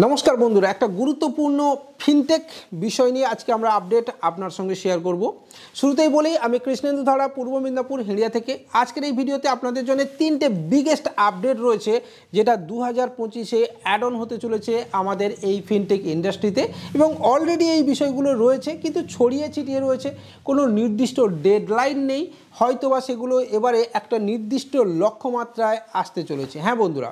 নমস্কার বন্ধুরা, একটা গুরুত্বপূর্ণ ফিনটেক বিষয় নিয়ে আজকে আমরা আপডেট আপনার সঙ্গে শেয়ার করব। শুরুতেই বলি, আমি কৃষ্ণেন্দু ধারা, পূর্ব মেদিনীপুর, হেঁড়িয়া থেকে। আজকের এই ভিডিওতে আপনাদের জন্য তিনটে বিগেস্ট আপডেট রয়েছে, যেটা 2025-এ অ্যাড অন হতে চলেছে আমাদের এই ফিনটেক ইন্ডাস্ট্রিতে। এবং অলরেডি এই বিষয়গুলো রয়েছে, কিন্তু ছড়িয়ে ছিটিয়ে রয়েছে, কোনো নির্দিষ্ট ডেডলাইন নেই। হয়তোবা সেগুলো এবারে একটা নির্দিষ্ট লক্ষ্যমাত্রায় আসতে চলেছে। হ্যাঁ বন্ধুরা,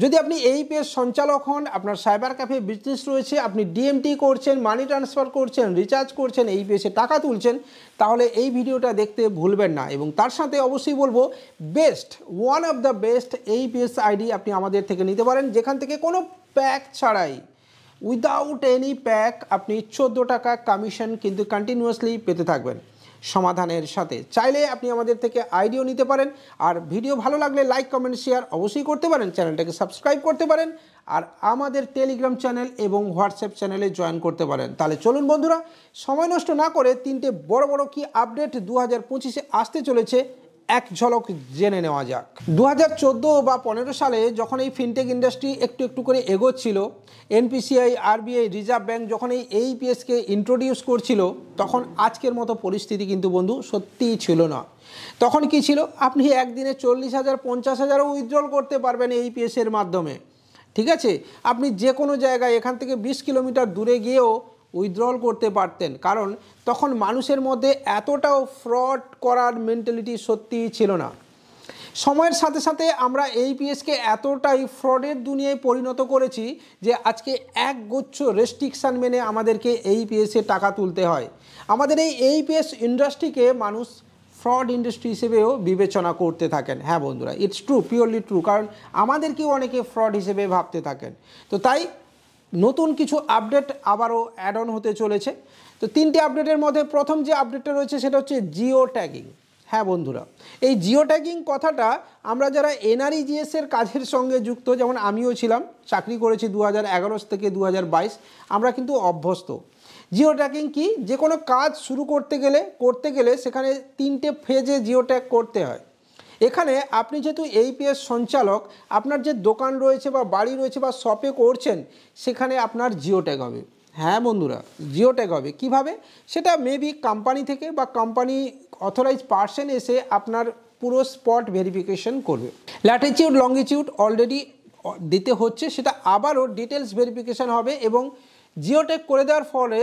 যদি আপনি এই পেজ সঞ্চালক হন, আপনার সাইবার ক্যাফে বিজনেস রয়েছে, আপনি ডিএমটি করছেন, মানি ট্রান্সফার করছেন, রিচার্জ করছেন, এই পেজে টাকা তুলছেন, তাহলে এই ভিডিওটা দেখতে ভুলবেন না। এবং তার সাথে অবশ্যই বলবো, ওয়ান অফ দ্য বেস্ট এই পেজ আইডি আপনি আমাদের থেকে নিতে পারেন, যেখান থেকে কোনো প্যাক ছাড়াই, উইদাউট এনি প্যাক, আপনি 14 টাকা কমিশন কিন্তু কন্টিনিউয়াসলি পেতে থাকবেন সমাধানের সাথে। চাইলে আপনি আমাদের থেকে আইডিও নিতে পারেন। আর ভিডিও ভালো লাগলে লাইক, কমেন্ট, শেয়ার অবশ্যই করতে পারেন, চ্যানেলটাকে সাবস্ক্রাইব করতে পারেন, আর আমাদের টেলিগ্রাম চ্যানেল এবং হোয়াটসঅ্যাপ চ্যানেলে জয়েন করতে পারেন। তাহলে চলুন বন্ধুরা, সময় নষ্ট না করে তিনটে বড় বড় কি আপডেট 2025-এ আসতে চলেছে এক ঝলক জেনে নেওয়া যাক। 2014 বা 15 সালে যখন এই ফিনটেক ইন্ডাস্ট্রি একটু একটু করে এগোচ্ছিল, এনপিসিআই, আরবিআই, রিজার্ভ ব্যাঙ্ক যখন এই এইপিএসকে ইন্ট্রোডিউস করছিল, তখন আজকের মতো পরিস্থিতি কিন্তু বন্ধু সত্যিই ছিল না। তখন কি ছিল, আপনি একদিনে 40,000, 50,000ও উইথড্রল করতে পারবেন এইপিএসের মাধ্যমে। ঠিক আছে, আপনি যে কোনো জায়গায় এখান থেকে 20 কিলোমিটার দূরে গিয়েও উইথড্রল করতে পারতেন, কারণ তখন মানুষের মধ্যে এতটাও ফ্রড করার মেন্টালিটি সত্যিই ছিল না। সময়ের সাথে সাথে আমরা এইপিএসকে এতটাই ফ্রডের দুনিয়ায় পরিণত করেছি যে আজকে একগুচ্ছ রেস্ট্রিকশান মেনে আমাদেরকে এইপিএসে টাকা তুলতে হয়। আমাদের এই এইপিএস ইন্ডাস্ট্রিকে মানুষ ফ্রড ইন্ডাস্ট্রি হিসেবেও বিবেচনা করতে থাকেন। হ্যাঁ বন্ধুরা, ইটস ট্রু, পিওরলি ট্রু, কারণ আমাদেরকেও অনেকে ফ্রড হিসেবে ভাবতে থাকেন। তো তাই নতুন কিছু আপডেট আবারও অ্যাড অন হতে চলেছে। তো তিনটি আপডেটের মধ্যে প্রথম যে আপডেটটা রয়েছে সেটা হচ্ছে জিও ট্যাগিং। হ্যাঁ বন্ধুরা, এই জিও ট্যাগিং কথাটা আমরা যারা এনআরইজিএসের কাজের সঙ্গে যুক্ত, যেমন আমিও ছিলাম, চাকরি করেছি 2011 থেকে 2022, আমরা কিন্তু অভ্যস্ত। জিও ট্যাগিং কি, যে কোনো কাজ শুরু করতে গেলে সেখানে 3টে ফেজে জিও ট্যাগ করতে হয়। এখানে আপনি যেহেতু এইপিএস সঞ্চালক, আপনার যে দোকান রয়েছে বা বাড়ি রয়েছে বা শপে করছেন, সেখানে আপনার জিও ট্যাগ হবে। হ্যাঁ বন্ধুরা, জিও ট্যাগ হবে কীভাবে, সেটা মেবি কোম্পানি থেকে বা কোম্পানি অথরাইজ পার্সন এসে আপনার পুরো স্পট ভেরিফিকেশন করবে। ল্যাটিটিউড, লঙ্গিটিউড অলরেডি দিতে হচ্ছে, সেটা আবারও ডিটেলস ভেরিফিকেশান হবে। এবং জিও ট্যাগ করে দেওয়ার ফলে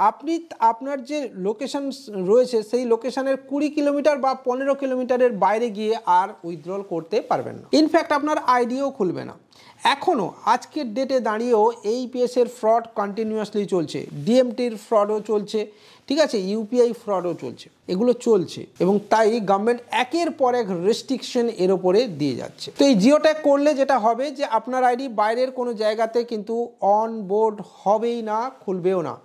আপনি আপনার যে লোকেশান রয়েছে সেই লোকেশানের 20 কিলোমিটার বা 15 কিলোমিটারের বাইরে গিয়ে আর উইথড্রল করতে পারবেন না। ইনফ্যাক্ট আপনার আইডিও খুলবে না। এখনও আজকের ডেটে দাঁড়িয়েও এইপিএসের ফ্রড কন্টিনিউয়াসলি চলছে, ডিএমটির ফ্রডও চলছে, ঠিক আছে, ইউপিআই ফ্রডও চলছে, এগুলো চলছে। এবং তাই গভর্নমেন্ট একের পর এক রেস্ট্রিকশন এর ওপরে দিয়ে যাচ্ছে। তো এই জিও ট্যাগ করলে যেটা হবে যে আপনার আইডি বাইরের কোনো জায়গাতে কিন্তু অন বোর্ড হবেই না, খুলবেও না।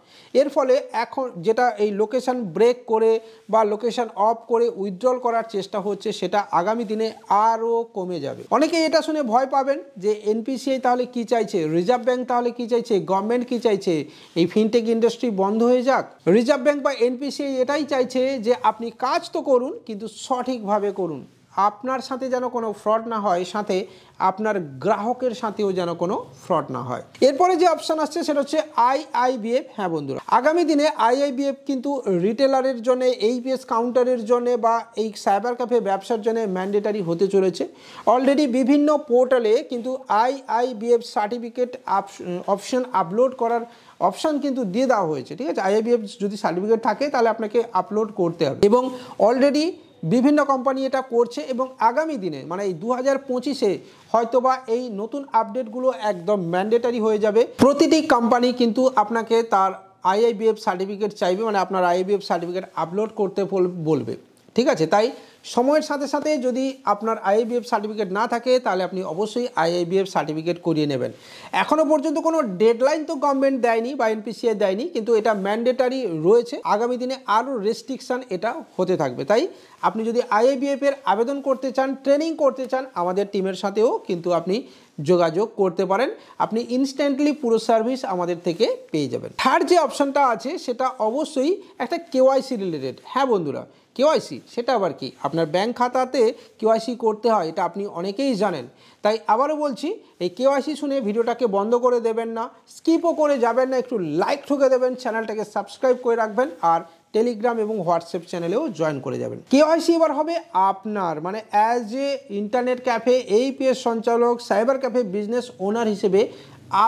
এর ফলে এখন যেটা এই লোকেশান ব্রেক করে বা লোকেশান অফ করে উইথড্রল করার চেষ্টা হচ্ছে, সেটা আগামী দিনে আরও কমে যাবে। অনেকে এটা শুনে ভয় পাবেন যে এনপিসিআই তাহলে কি চাইছে, রিজার্ভ ব্যাঙ্ক তাহলে কি চাইছে, গভর্নমেন্ট কি চাইছে, এই ফিনটেক ইন্ডাস্ট্রি বন্ধ হয়ে যাক। রিজার্ভ ব্যাঙ্ক বা এনপিসিআই এটাই চাইছে যে আপনি কাজ তো করুন, কিন্তু সঠিকভাবে করুন, আপনার সাথে যেন কোনো ফ্রড না হয়, সাথে আপনার গ্রাহকের সাথেও যেন কোনো ফ্রড না হয়। এরপরে যে অপশান আসছে সেটা হচ্ছে আইআইবিএফ। হ্যাঁ বন্ধুরা, আগামী দিনে আইআইবিএফ কিন্তু রিটেলারের জন্য, এইপিএস কাউন্টারের জন্য বা এই সাইবার ক্যাফে ব্যবসার জন্য ম্যান্ডেটারি হতে চলেছে। অলরেডি বিভিন্ন পোর্টালে কিন্তু আইআইবিএফ সার্টিফিকেট অপশন আপলোড করার অপশান কিন্তু দিয়ে দেওয়া হয়েছে। ঠিক আছে, আইআইবিএফ যদি সার্টিফিকেট থাকে তাহলে আপনাকে আপলোড করতে হবে, এবং অলরেডি বিভিন্ন কোম্পানি এটা করছে। এবং আগামী দিনে মানে এই 2025-এ হয়তোবা এই নতুন আপডেটগুলো একদম ম্যান্ডেটারি হয়ে যাবে। প্রতিটি কোম্পানি কিন্তু আপনাকে তার আইআইবিএফ সার্টিফিকেট চাইবে, মানে আপনার আইআইবিএফ সার্টিফিকেট আপলোড করতে বলবে। ঠিক আছে, তাই সময়ের সাথে সাথে যদি আপনার আইআইবিএফ সার্টিফিকেট না থাকে, তাহলে আপনি অবশ্যই আইআইবিএফ সার্টিফিকেট করিয়ে নেবেন। এখনও পর্যন্ত কোনো ডেডলাইন তো গভর্নমেন্ট দেয়নি বা এনপিসিআই দেয়নি, কিন্তু এটা ম্যান্ডেটারি রয়েছে। আগামী দিনে আরও রেস্ট্রিকশান এটা হতে থাকবে। তাই আপনি যদি আইআইবিএফের আবেদন করতে চান, ট্রেনিং করতে চান, আমাদের টিমের সাথেও কিন্তু আপনি যোগাযোগ করতে পারেন। আপনি ইনস্ট্যান্টলি পুরো সার্ভিস আমাদের থেকে পেয়ে যাবেন। থার্ড যে অপশানটা আছে সেটা অবশ্যই একটা কেওয়াইসি রিলেটেড। হ্যাঁ বন্ধুরা, কেওয়াইসি সেটা আবার কি? আপনার ব্যাংক খাতাতে কেওয়াইসি করতে হয়, এটা আপনি অনেকেই জানেন। তাই আবারও বলছি, এই কেওয়াইসি শুনে ভিডিওটাকে বন্ধ করে দেবেন না, স্কিপও করে যাবেন না, একটু লাইক ঠুকে দেবেন, চ্যানেলটাকে সাবস্ক্রাইব করে রাখবেন, আর টেলিগ্রাম এবং হোয়াটসঅ্যাপ চ্যানেলেও জয়েন করে যাবেন। কেওয়াইসি এবার হবে আপনার, মানে as a internet cafe APS সঞ্চালক, সাইবার ক্যাফে বিজনেস ওনার হিসেবে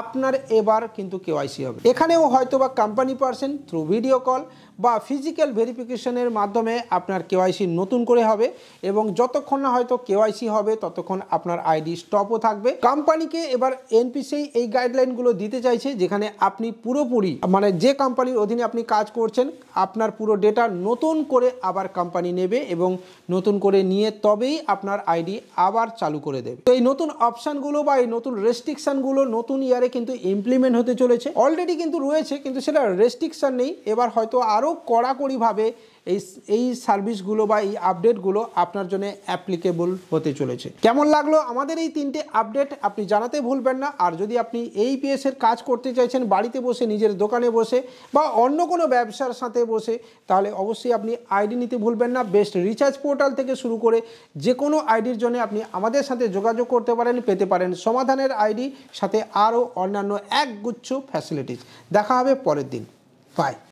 আপনার এবার কিন্তু কেওয়াইসি হবে। এখানেও হয়তো বা company person through video call বা ফিজিক্যাল ভেরিফিকেশনের মাধ্যমে আপনার কেওয়াইসি নতুন করে হবে, এবং যতক্ষণ না হয়তো কেওয়াইসি হবে ততক্ষণ আপনার আইডি স্টপও থাকবে। কোম্পানিকে এবার এনপিসি এই গাইডলাইনগুলো দিতে চাইছে, যেখানে আপনি পুরোপুরি মানে যে কোম্পানির অধীনে আপনি কাজ করছেন আপনার পুরো ডেটা নতুন করে আবার কোম্পানি নেবে, এবং নতুন করে নিয়ে তবেই আপনার আইডি আবার চালু করে দেবে। তো এই নতুন অপশানগুলো বা এই নতুন রেস্ট্রিকশানগুলো নতুন ইয়ারে কিন্তু ইমপ্লিমেন্ট হতে চলেছে। অলরেডি কিন্তু রয়েছে, কিন্তু সেটা রেস্ট্রিকশান নেই। এবার হয়তো আরও কড়াকড়িভাবে এই সার্ভিসগুলো বা এই আপডেটগুলো আপনার জন্য অ্যাপ্লিকেবল হতে চলেছে। কেমন লাগলো আমাদের এই 3টে আপডেট আপনি জানাতে ভুলবেন না। আর যদি আপনি APS এর কাজ করতে চাইছেন বাড়িতে বসে, নিজের দোকানে বসে বা অন্য কোনো ব্যবসার সাথে বসে, তাহলে অবশ্যই আপনি আইডি নিতে ভুলবেন না। বেস্ট রিচার্জ পোর্টাল থেকে শুরু করে যে কোনো আইডির জন্য আপনি আমাদের সাথে যোগাযোগ করতে পারেন, পেতে পারেন সমাধানের আইডি, সাথে আরও অন্যান্য একগুচ্ছ ফ্যাসিলিটিস। দেখা হবে পরের দিন। বাই।